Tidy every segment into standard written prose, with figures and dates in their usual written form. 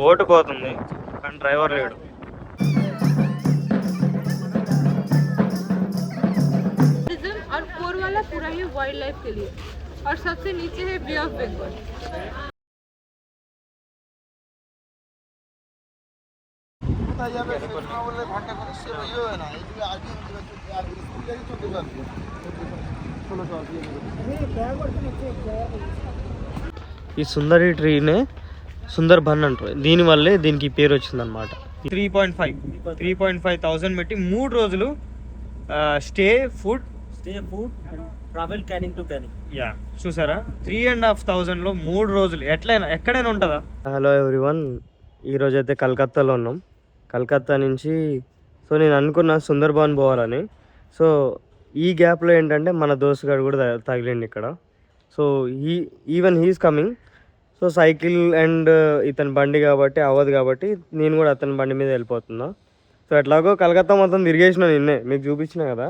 Boat పోతుంది కానీ driver లేడు. और कोर वाला पूरा ही वाइल्ड लाइफ के लिए और सबसे नीचे है बे ऑफ बंगाल। ఈ సుందరి ట్రీనే సుందర్ బన్ అంటారు, దీనివల్లే దీనికి పేరు వచ్చిందనమాట. 3.5 పెట్టి 3 రోజులు stay food travel canning to canning. Yeah చూసారా, 3,500లో 3 రోజులు ఎట్లయినా ఎక్కడైనా ఉంటుందా. హలో ఎవ్రీవన్, ఈరోజు అయితే కలకత్తాలో ఉన్నాం. కలకత్తా నుంచి నేను అనుకున్నా సుందర్బాన్ పోవాలని. సో ఈ గ్యాప్లో ఏంటంటే మన దోస్తు గారు కూడా తగిలిండి ఇక్కడ. So even he's coming. So cycle and ఇతని బండి కాబట్టి అవ్వదు, కాబట్టి నేను కూడా అతని బండి మీద వెళ్ళిపోతున్నా. సో ఎట్లాగో కలకత్తా మొత్తం తిరిగేసిన, నిన్నే మీకు చూపించిన కదా.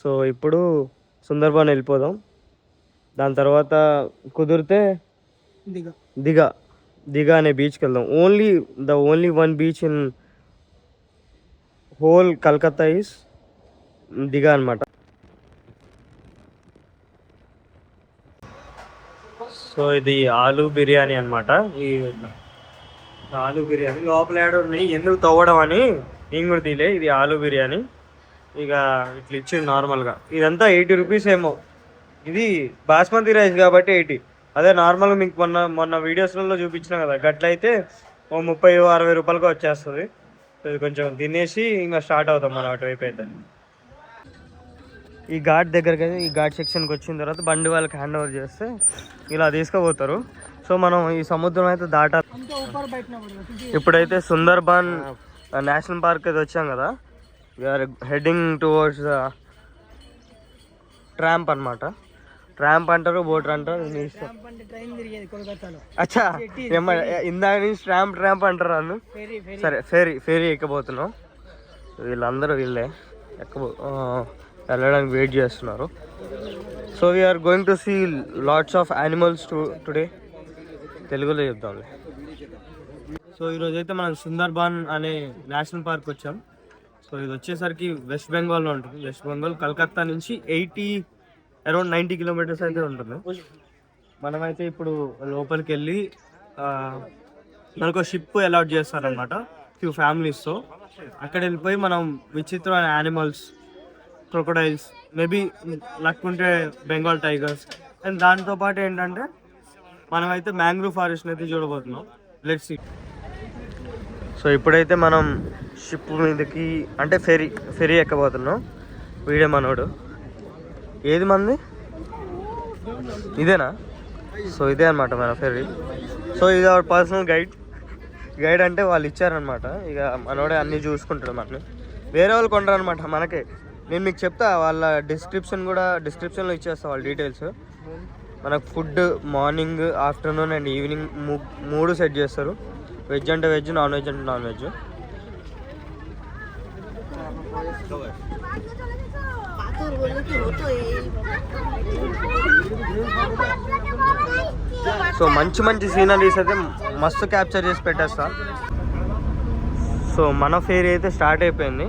సో ఇప్పుడు సుందర్బాన్ వెళ్ళిపోదాం. దాని తర్వాత కుదిరితే దిగా అనే బీచ్కి వెళ్దాం. Only one beach in whole Calcutta is దిగా అనమాట. సో ఇది ఆలూ బిర్యానీ అనమాట. ఈ ఆలూ బిర్యానీ లోపల యాడ్ ఉన్నాయి, ఎందుకు తవ్వడం అని నేను కూడా తీలే. ఇది ఆలూ బిర్యానీ ఇక ఇట్లా ఇచ్చింది నార్మల్గా. ఇదంతా 80 రూపీస్ ఏమో. ఇది బాస్మతి రైస్ కాబట్టి 80. అదే నార్మల్గా మీకు మొన్న వీడియోస్లలో చూపించిన కదా, గట్లయితే ఓ 30-60 రూపాయలకి వచ్చేస్తుంది. ఇది కొంచెం తినేసి ఇంకా స్టార్ట్ అవుతాం మనం అటువైపు అయితే. ఈ ఘాట్ దగ్గరికి అయితే, ఈ ఘాట్ సెక్షన్కి వచ్చిన తర్వాత బండి వాళ్ళకి హ్యాండ్ ఓవర్ చేస్తే ఇలా తీసుకుపోతారు. సో మనం ఈ సముద్రం అయితే దాటాలి. ఇప్పుడైతే సుందర్బాన్ నేషనల్ పార్క్ అయితే వచ్చాం కదా. We are heading towards the tramp అనమాట. ట్రాంప్ అంటారు, బోట్ అంటారు, మీ ఇష్టం. అచ్చా, ఇందాక నుంచి ట్రాంప్ అంటారు అన్ను. సరే, ఫెరీ ఎక్కబోతున్నాం. వీళ్ళందరూ వీళ్ళే వెళ్ళడానికి వెయిట్ చేస్తున్నారు. So we are going to see lots of animals today. తెలుగులో చెప్దాంలే. సో ఈరోజు అయితే మనం సుందర్బాన్ అనే నేషనల్ పార్క్ వచ్చాం. సో ఇది వచ్చేసరికి వెస్ట్ బెంగాల్లో ఉంటుంది. వెస్ట్ బెంగాల్ కలకత్తా నుంచి అరౌండ్ 90 కిలోమీటర్స్ అయితే ఉంటుంది. మనమైతే ఇప్పుడు లోపలికి వెళ్ళి మనకు షిప్ అలాట్ చేస్తారనమాట ఫ్యూ ఫ్యామిలీస్తో. అక్కడ వెళ్ళిపోయి మనం విచిత్రమైన యానిమల్స్, క్రొకడైల్స్, మేబీ లక్ ఉంటే బెంగాల్ టైగర్స్, అండ్ దాంతోపాటు ఏంటంటే మనమైతే మ్యాంగ్రూవ్ ఫారెస్ట్ అయితే చూడబోతున్నాం. Let's see. సో ఇప్పుడైతే మనం షిప్ మీదకి అంటే ఫెరీ ఎక్కబోతున్నాం. వీడే మనోడు. ఏది మంది ఇదేనా? సో ఇదే అనమాట మన ఫెరీ. సో ఇది అవర్ పర్సనల్ గైడ్ అంటే వాళ్ళు ఇచ్చారనమాట. ఇక మనోడే అన్నీ చూసుకుంటాడు. మనని వేరే వాళ్ళు కొంటారు అనమాట. మనకే నేను మీకు చెప్తా, వాళ్ళ డిస్క్రిప్షన్లో ఇచ్చేస్తా వాళ్ళ డీటెయిల్స్. మనకు food morning, afternoon and evening 3 set చేస్తారు. వెజ్ అంటే వెజ్, నాన్ వెజ్ అంటే నాన్ వెజ్. సో మంచి సీనరీస్ అయితే మస్తు క్యాప్చర్ చేసి పెట్టేస్తా. సో మన ఫేరీ అయితే స్టార్ట్ అయిపోయింది.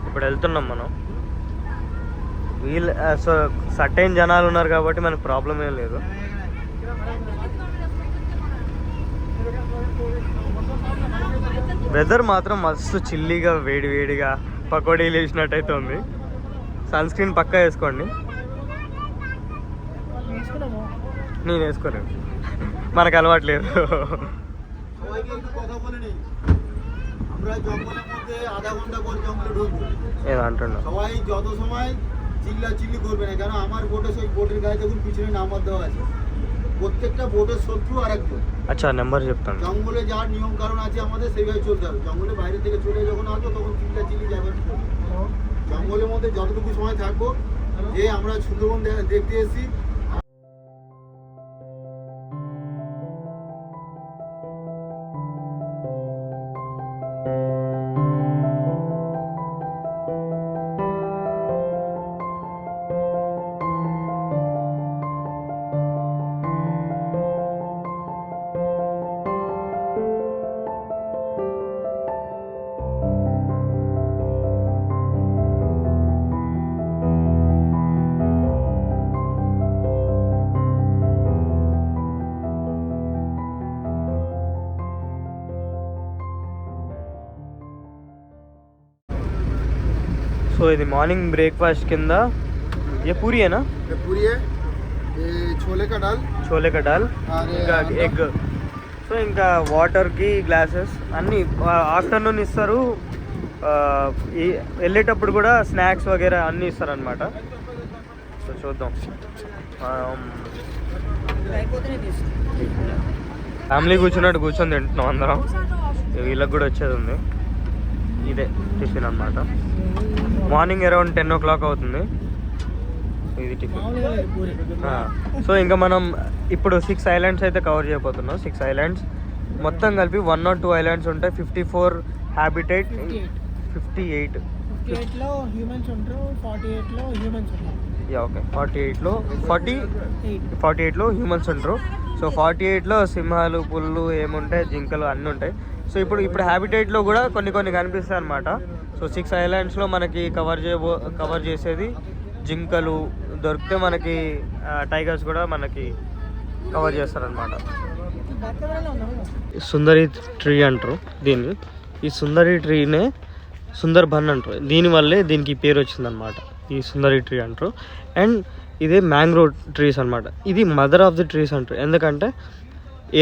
ఇప్పుడు వెళ్తున్నాం మనం. సో సర్టైన్ జనాలు ఉన్నారు కాబట్టి మనకు ప్రాబ్లం ఏం లేదు. వెదర్ మాత్రం మస్తు చిల్లీగా వేడిగా పకోడీలు వేసినట్టయితే ఉంది. సన్ స్క్రీన్ పక్కా వేసుకోండి. నేను వేసుకోలేదు, మనకు అలవాట్లేదు. ఏదో అంటున్నా চিল্লাচিল্লি করবে না, কারণ আমার বোটে সেই বোটের গায়ে দেখুন পিছনে নাম্বার দেওয়া আছে। প্রত্যেকটা বোটের শত্রু আরেকজন। আচ্ছা, নাম্বার చెప్తాను। জঙ্গলে যাওয়ার নিয়ম কারণ আছে আমাদের, সেইভাবে চলতে হবে। জঙ্গলে বাইরে থেকে চলে যখন আসবো তখন চিল্লাচিল্লি যাবে। জঙ্গলের মধ্যে যতটুকু সময় থাকবো, যে আমরা সুন্দরবন দেখতে এসেছি, సో ఇది మార్నింగ్ బ్రేక్ఫాస్ట్ కింద ఏ పూరి ఏనా ये पूरी है, ये छोले का दाल చోలే కా దాల్ और ఇంకా ఎగ్. సో ఇంకా వాటర్కి గ్లాసెస్ అన్నీ ఆఫ్టర్నూన్ ఇస్తారు. వెళ్ళేటప్పుడు కూడా స్నాక్స్ వగేరా అన్నీ ఇస్తారనమాట. సో చూద్దాం. ఫ్యామిలీ కూర్చున్నట్టు కూర్చొని తింటున్నాం అందరం. వీళ్ళకి కూడా వచ్చేది ఉంది. ఇదే టిఫిన్ అనమాట. మార్నింగ్ అరౌండ్ 10 o'clock అవుతుంది. ఇది టిఫిన్. సో ఇంకా మనం ఇప్పుడు 6 islands అయితే కవర్ చేయబోతున్నాం. 6 islands మొత్తం కలిపి 1 or 2 islands ఉంటాయి. 54 హ్యాబిటేట్, 58 లో హ్యూమన్స్ ఉంటారు, 48లో హ్యూమన్స్ ఉంటారు. యా ఓకే 48లో హ్యూమన్స్ ఉంటారు. సో 48లో సింహాలు, పుల్లు ఏముంటాయి, జింకలు అన్నీ ఉంటాయి. సో ఇప్పుడు హ్యాబిటేట్లో కూడా కొన్ని కనిపిస్తాయి అనమాట. సో 6 islandsలో మనకి కవర్ చేసేది జింకలు దొరికితే మనకి టైగర్స్ కూడా మనకి కవర్ చేస్తారనమాట. సుందరి ట్రీ అంటారు దీన్ని. ఈ సుందరి ట్రీనే సుందర్బన్ అంటారు. దీనివల్లే దీనికి పేరు వచ్చిందనమాట. ఈ సుందరి ట్రీ అంటారు. అండ్ ఇదే మ్యాంగ్రోవ్ ట్రీస్ అనమాట. ఇది మదర్ ఆఫ్ ది ట్రీస్ అంటారు. ఎందుకంటే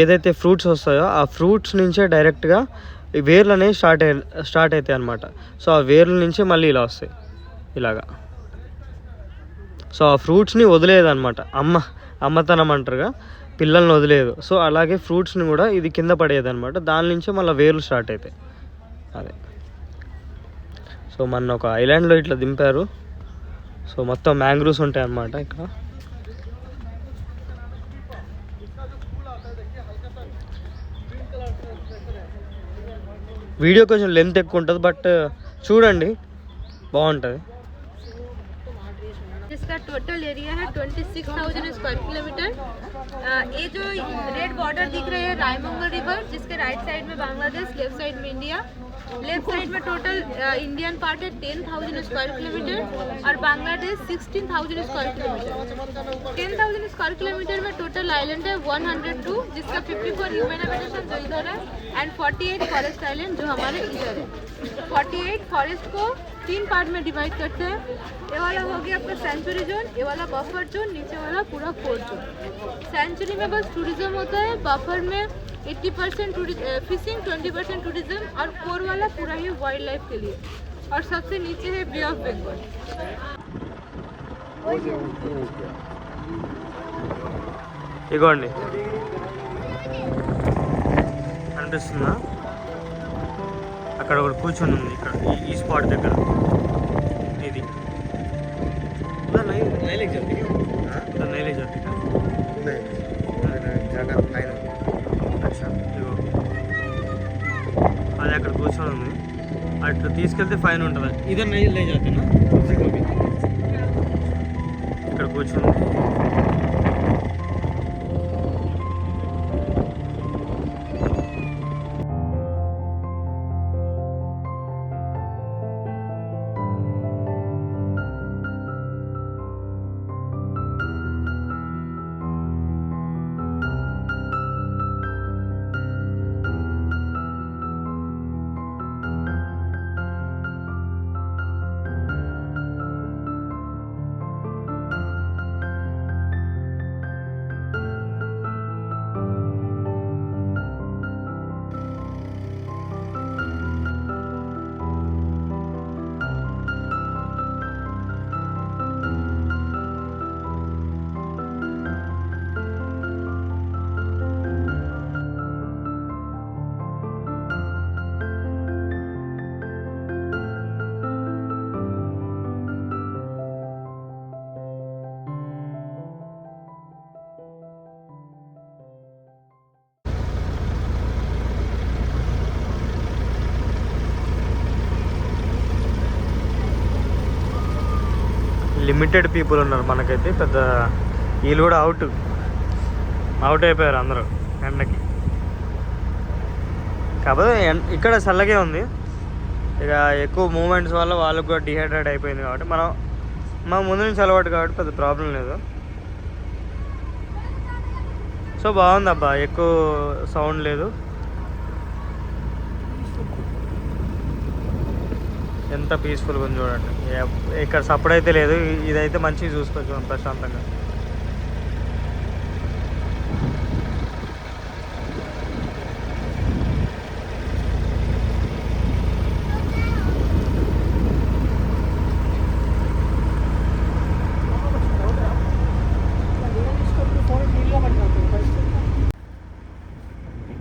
ఏదైతే ఫ్రూట్స్ వస్తాయో ఆ ఫ్రూట్స్ నుంచే డైరెక్ట్గా వేర్లు అనేవి స్టార్ట్ అవుతాయి అనమాట. సో ఆ వేర్ల నుంచే మళ్ళీ ఇలా వస్తాయి ఇలాగా. సో ఆ ఫ్రూట్స్ని వదిలేదు అనమాట. అమ్మతనం అంటారుగా, పిల్లల్ని వదిలేదు. సో అలాగే ఫ్రూట్స్ని కూడా ఇది కింద పడేది అనమాట. దాని నుంచే మళ్ళీ వేర్లు స్టార్ట్ అవుతాయి. అదే. సో మన ఒక ఐలాండ్లో ఇట్లా దింపారు. సో మొత్తం మ్యాంగ్రూవ్స్ ఉంటాయి అన్నమాట ఇక్కడ. వీడియో కొంచెం లెంత్ ఎక్కువ ఉంటుంది, బట్ చూడండి బాగుంటుంది. इसका टोटल एरिया है 26,000 स्क्वायर किलोमीटर. ये जो रेड बॉर्डर दिख रहे हैं रायमंगल रिवर, जिसके राइट साइड में बांग्लादेश, लेफ्ट साइड में इंडिया. लेफ्ट साइड में टोटल इंडियन पार्ट है 10,000 स्क्वायर किलोमीटर और Bangladesh 16,000 square kilometre. 10,000 square kilometre में टोटल आइलैंड है 102, जिसका 54 ह्यूमन हैबिटेशन जो इधर है एंड 48 फॉरेस्ट आइलैंड जो हमारे इधर है. 48 फॉरेस्ट को 3 पार्ट में डिवाइड करते हैं. ये वाला हो गया आपका सेंचुरी जोन, ये वाला बफर जोन, नीचे वाला पूरा फोर्ट जोन. सेंचुरी में बस टूरिज्म होता है, बफर में 80% फिशिंग, 20% टूरिज्म और कोर वाला पूरा ही वाइल्ड लाइफ के लिए. और सबसे नीचे है बे ऑफ बंगाल. ఇగోండి అనిపిస్తుందా? అక్కడ ఒకటి కూర్చొని ఉంది ఇక్కడ ఈ స్పాట్ దగ్గర. ఇది నైలేక్ జాతి అది అక్కడ కూర్చొని ఉంది. అట్లా తీసుకెళ్తే ఫైన్ ఉంటుంది. ఇదే నైలే జాతీనా ఇక్కడ కూర్చొని. లిమిటెడ్ పీపుల్ ఉన్నారు. మనకైతే పెద్ద వీళ్ళు కూడా అవుట్ అయిపోయారు అందరూ ఎండకి. కాకపోతే ఇక్కడ చల్లగే ఉంది. ఇక ఎక్కువ మూమెంట్స్ వల్ల వాళ్ళకు కూడా డిహైడ్రేట్ అయిపోయింది కాబట్టి మా ముందు నుంచి అలవాటు కాబట్టి పెద్ద ప్రాబ్లం లేదు. సో బాగుంది అబ్బా, ఎక్కువ సౌండ్ లేదు. ఎంత పీస్ఫుల్గా ఉంది చూడండి. ఇక్కడ సపోర్ట్ అయితే లేదు, ఇదైతే మంచిగా చూసుకోవచ్చు మనం ప్రశాంతంగా.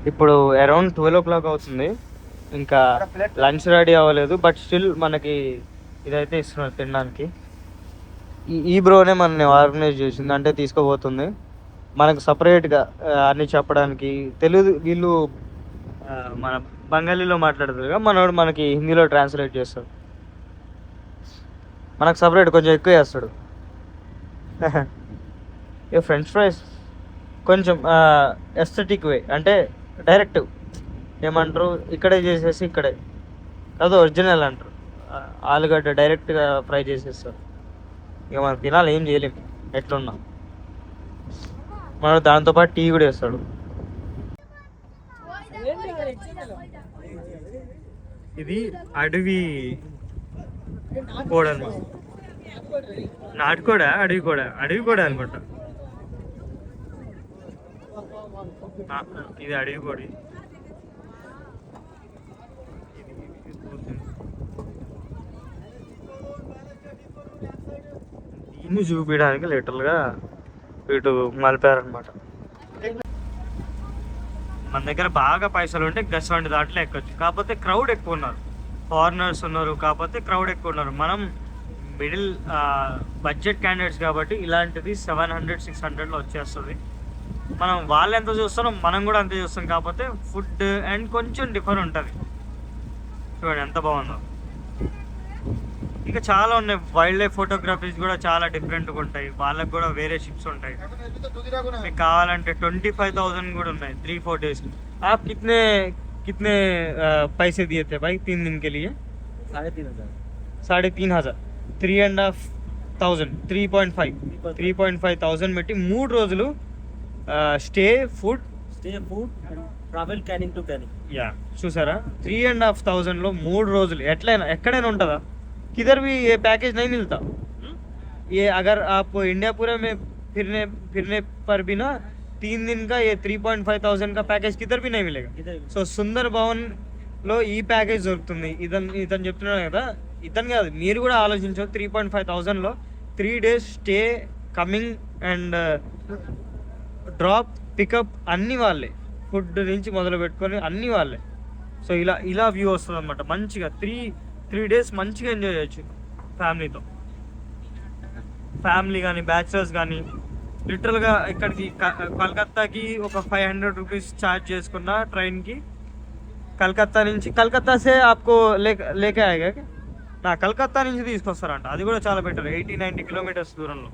ఇప్పుడు అరౌండ్ 12 o'clock అవుతుంది, ఇంకా లంచ్ రెడీ అవ్వలేదు. బట్ స్టిల్ మనకి ఇదైతే ఇస్తున్నారు తినడానికి. ఈ బ్రోనే మనని ఆర్గనైజ్ చేసింది, అంటే తీసుకోబోతుంది మనకు సపరేట్గా అన్ని చెప్పడానికి. తెలుగు వీళ్ళు మన బెంగాలీలో మాట్లాడతారు, మనోడు మనకి హిందీలో ట్రాన్స్లేట్ చేస్తాడు. మనకు సపరేట్ కొంచెం ఎక్కువ చేస్తాడు. ఇక ఫ్రెంచ్ ఫ్రైస్ కొంచెం ఎస్థెటిక్ వే, అంటే డైరెక్ట్ ఏమంటారు ఇక్కడే చేసేసి ఇక్కడే కాదు ఒరిజినల్ అంటారు. ఆలుగడ్డ డైరెక్ట్గా ఫ్రై చేసేస్తారు. ఇక మనం తినాలి, ఏం చేయలేము ఎట్లున్నా. మనం దాంతోపాటు టీ కూడా వేస్తాడు. ఇది అడవి కోడ అనమాట. నాటుకోడా అడవి కోడా? అడవి కోడ అనుకుంటా. ఇది అడవి కోడి. దీన్ని చూపించడానికి లిటరల్గా ఇటు మలిపారనమాట. మన దగ్గర బాగా పైసలు ఉంటే గసండి దాంట్లో ఎక్కొచ్చు, కాకపోతే క్రౌడ్ ఎక్కువ ఉన్నారు, ఫారినర్స్ ఉన్నారు, కాకపోతే క్రౌడ్ ఎక్కువ ఉన్నారు. మనం మిడిల్ బడ్జెట్ క్యాండిడేట్స్ కాబట్టి ఇలాంటిది 700-600లో వచ్చేస్తుంది. మనం వాళ్ళు ఎంత చూస్తారో మనం కూడా అంతే చూస్తాం, కాకపోతే ఫుడ్ అండ్ కొంచెం డిఫర్ ఉంటుంది. చూడండి ఎంత బాగుందో. ఇంకా చాలా ఉన్నాయి, వైల్డ్ లైఫ్ ఫోటోగ్రఫీస్ కూడా చాలా డిఫరెంట్గా ఉంటాయి. వాళ్ళకి కూడా వేరే షిప్స్ ఉంటాయి. మీకు కావాలంటే 25,000 కూడా ఉన్నాయి 3-4 days. आप कितने कितने पैसे दिए थे भाई 3 दिन के लिए? 3,500. 3,500 3.5 పెట్టి 3 రోజులు stay food travel canning to canning. Yeah చూసారా, 3,500లో 3 రోజులు. ఎట్లయినా ఎక్కడైనా ఉంటుందా? किधर भी ये पैकेज नहीं मिलता. ये अगर आप इंडिया पूरे में फिरने पर भी ना 3 दिन का ये 3,500 का पैकेज किधर भी नहीं मिलेगा. సో సుందర్ భవన్లో ఈ ప్యాకేజ్ దొరుకుతుంది. ఇతను చెప్తున్నాడు కదా, ఇతను కాదు మీరు కూడా ఆలోచించవచ్చు. 3,500లో 3 days stay, coming and drop, pickup అన్నీ వాళ్ళే. ఫుడ్ నుంచి మొదలు పెట్టుకొని అన్నీ వాళ్ళే. సో ఇలా వ్యూ వస్తుంది అనమాట. మంచిగా 3 days మంచిగా ఎంజాయ్ చేయొచ్చు ఫ్యామిలీతో. ఫ్యామిలీ కానీ బ్యాచిలర్స్ కానీ లిటరల్గా ఇక్కడికి కలకత్తాకి ఒక 500 rupees ఛార్జ్ చేసుకున్న ట్రైన్కి కలకత్తా సే ఆప్కో లేకే ఆయేగా నా కలకత్తా నుంచి తీసుకొస్తారంట. అది కూడా చాలా బెటర్, 80-90 kilometers దూరంలో.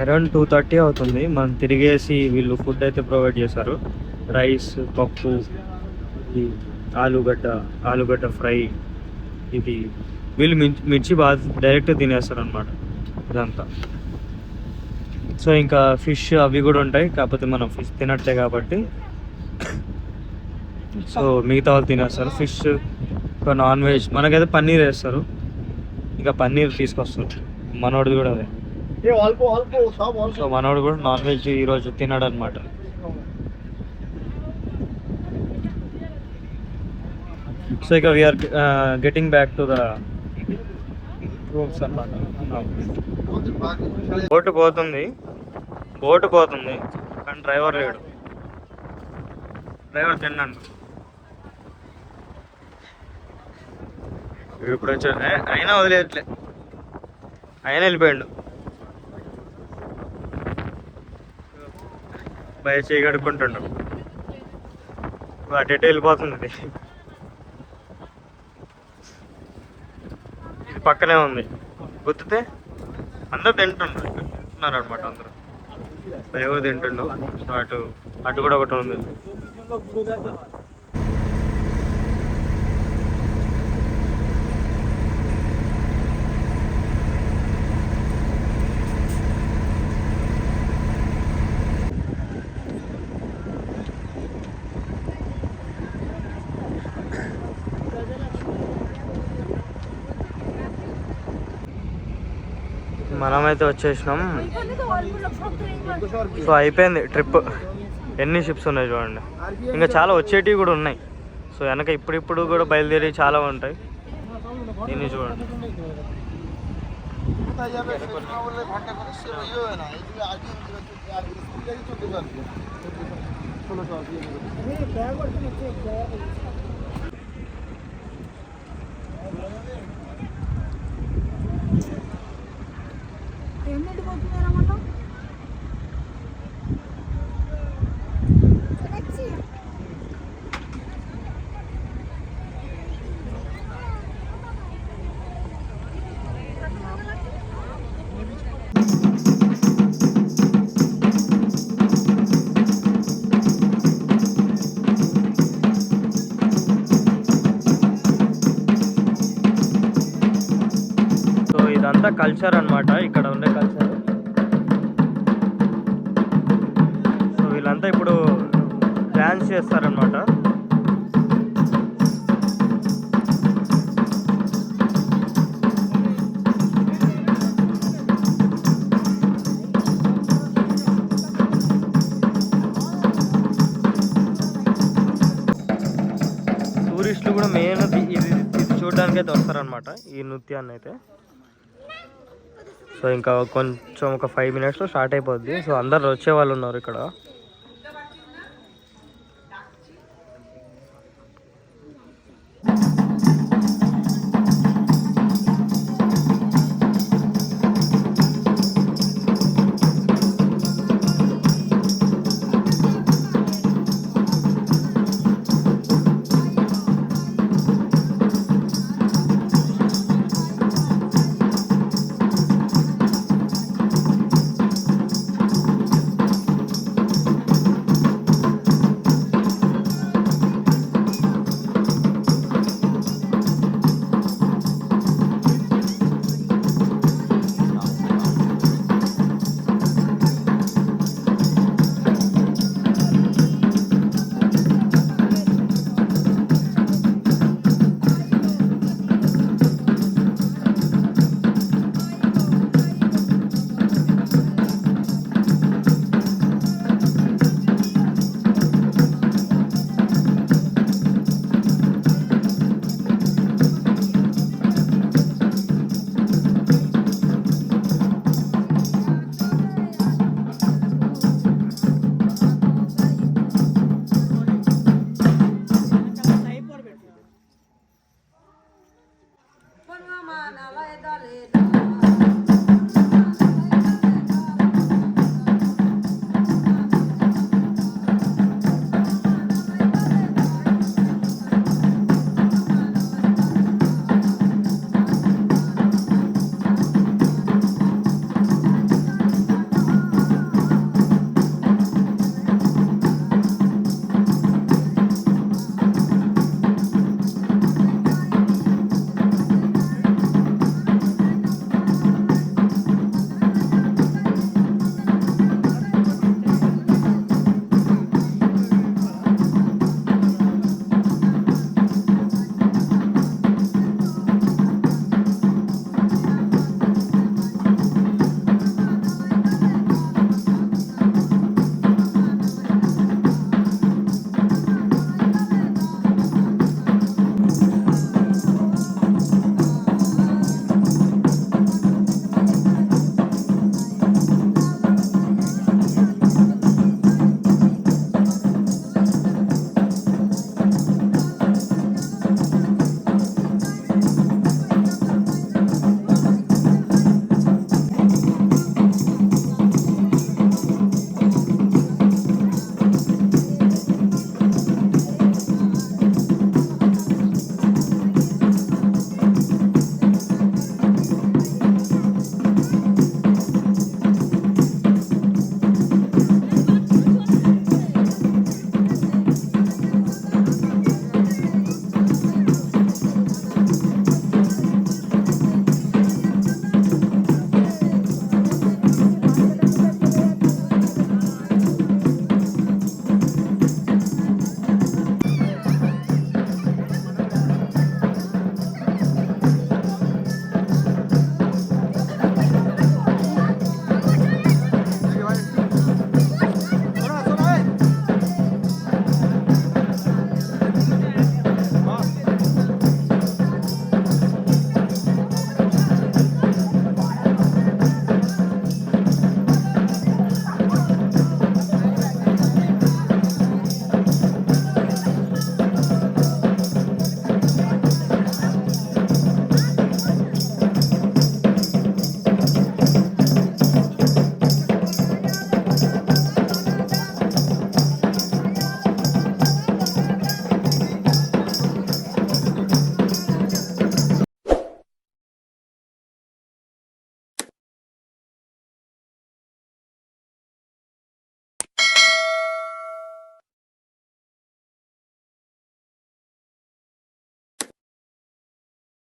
అరౌండ్ 2:30 అవుతుంది. మనం తిరిగేసి వీళ్ళు ఫుడ్ అయితే ప్రొవైడ్ చేశారు. రైస్, పప్పు, ఇది ఆలుగడ్డ ఫ్రై, ఇది వీళ్ళు మిర్చి బాగా డైరెక్ట్ తినేస్తారు అనమాట ఇదంతా. సో ఇంకా ఫిష్ అవి కూడా ఉంటాయి, కాకపోతే మనం ఫిష్ తినట్లే కాబట్టి సో మిగతా వాళ్ళు తినేస్తారు. ఫిష్, ఇంకా నాన్ వెజ్ మనకైతే పన్నీర్ వేస్తారు, ఇంకా పన్నీర్ తీసుకొస్తారు. మనోడిది కూడా అదే. సో మనోడు కూడా నాన్ వెజ్ ఈరోజు తిన్నాడు అనమాట. సో ఇక we are getting back to the rooms అనమాట. బోటు పోతుంది కానీ డ్రైవర్ లేడు. డ్రైవర్ తిన్నాడు. ఇప్పుడు వచ్చాడు, అయినా వదిలేయట్లే, అయినా వెళ్ళిపోయాడు. బయట చేయి కడుక్కుంటుండు. అటు వెళ్ళిపోతుంది. ఇది పక్కనే ఉంది, గుర్తుతే అందరూ తింటున్నారు అనమాట. అందరూ డ్రైవర్ తింటుండు. సో అటు కూడా ఒకటి ఉంది. మనమైతే వచ్చేసినాం. సో అయిపోయింది ట్రిప్. ఎన్ని షిప్స్ ఉన్నాయి చూడండి, ఇంకా చాలా వచ్చేటివి కూడా ఉన్నాయి. సో వెనక ఇప్పుడు కూడా బయలుదేరి చాలా ఉంటాయి. ఇన్ని చూడండి. ఇదంతా కల్చర్ అన్నమాట, ఇక్కడ ఉండే కల్చర్. సో వీళ్ళంతా ఇప్పుడు డ్యాన్స్ చేస్తారనమాట. టూరిస్టులు కూడా మెయిన్ ఇది చూడడానికి అయితే వస్తారనమాట, ఈ నృత్యాన్ని అయితే. సో ఇంకా కొంచెం ఒక 5 minutesలో స్టార్ట్ అయిపోద్ది. సో అందరు వచ్చే వాళ్ళు ఉన్నారు ఇక్కడ.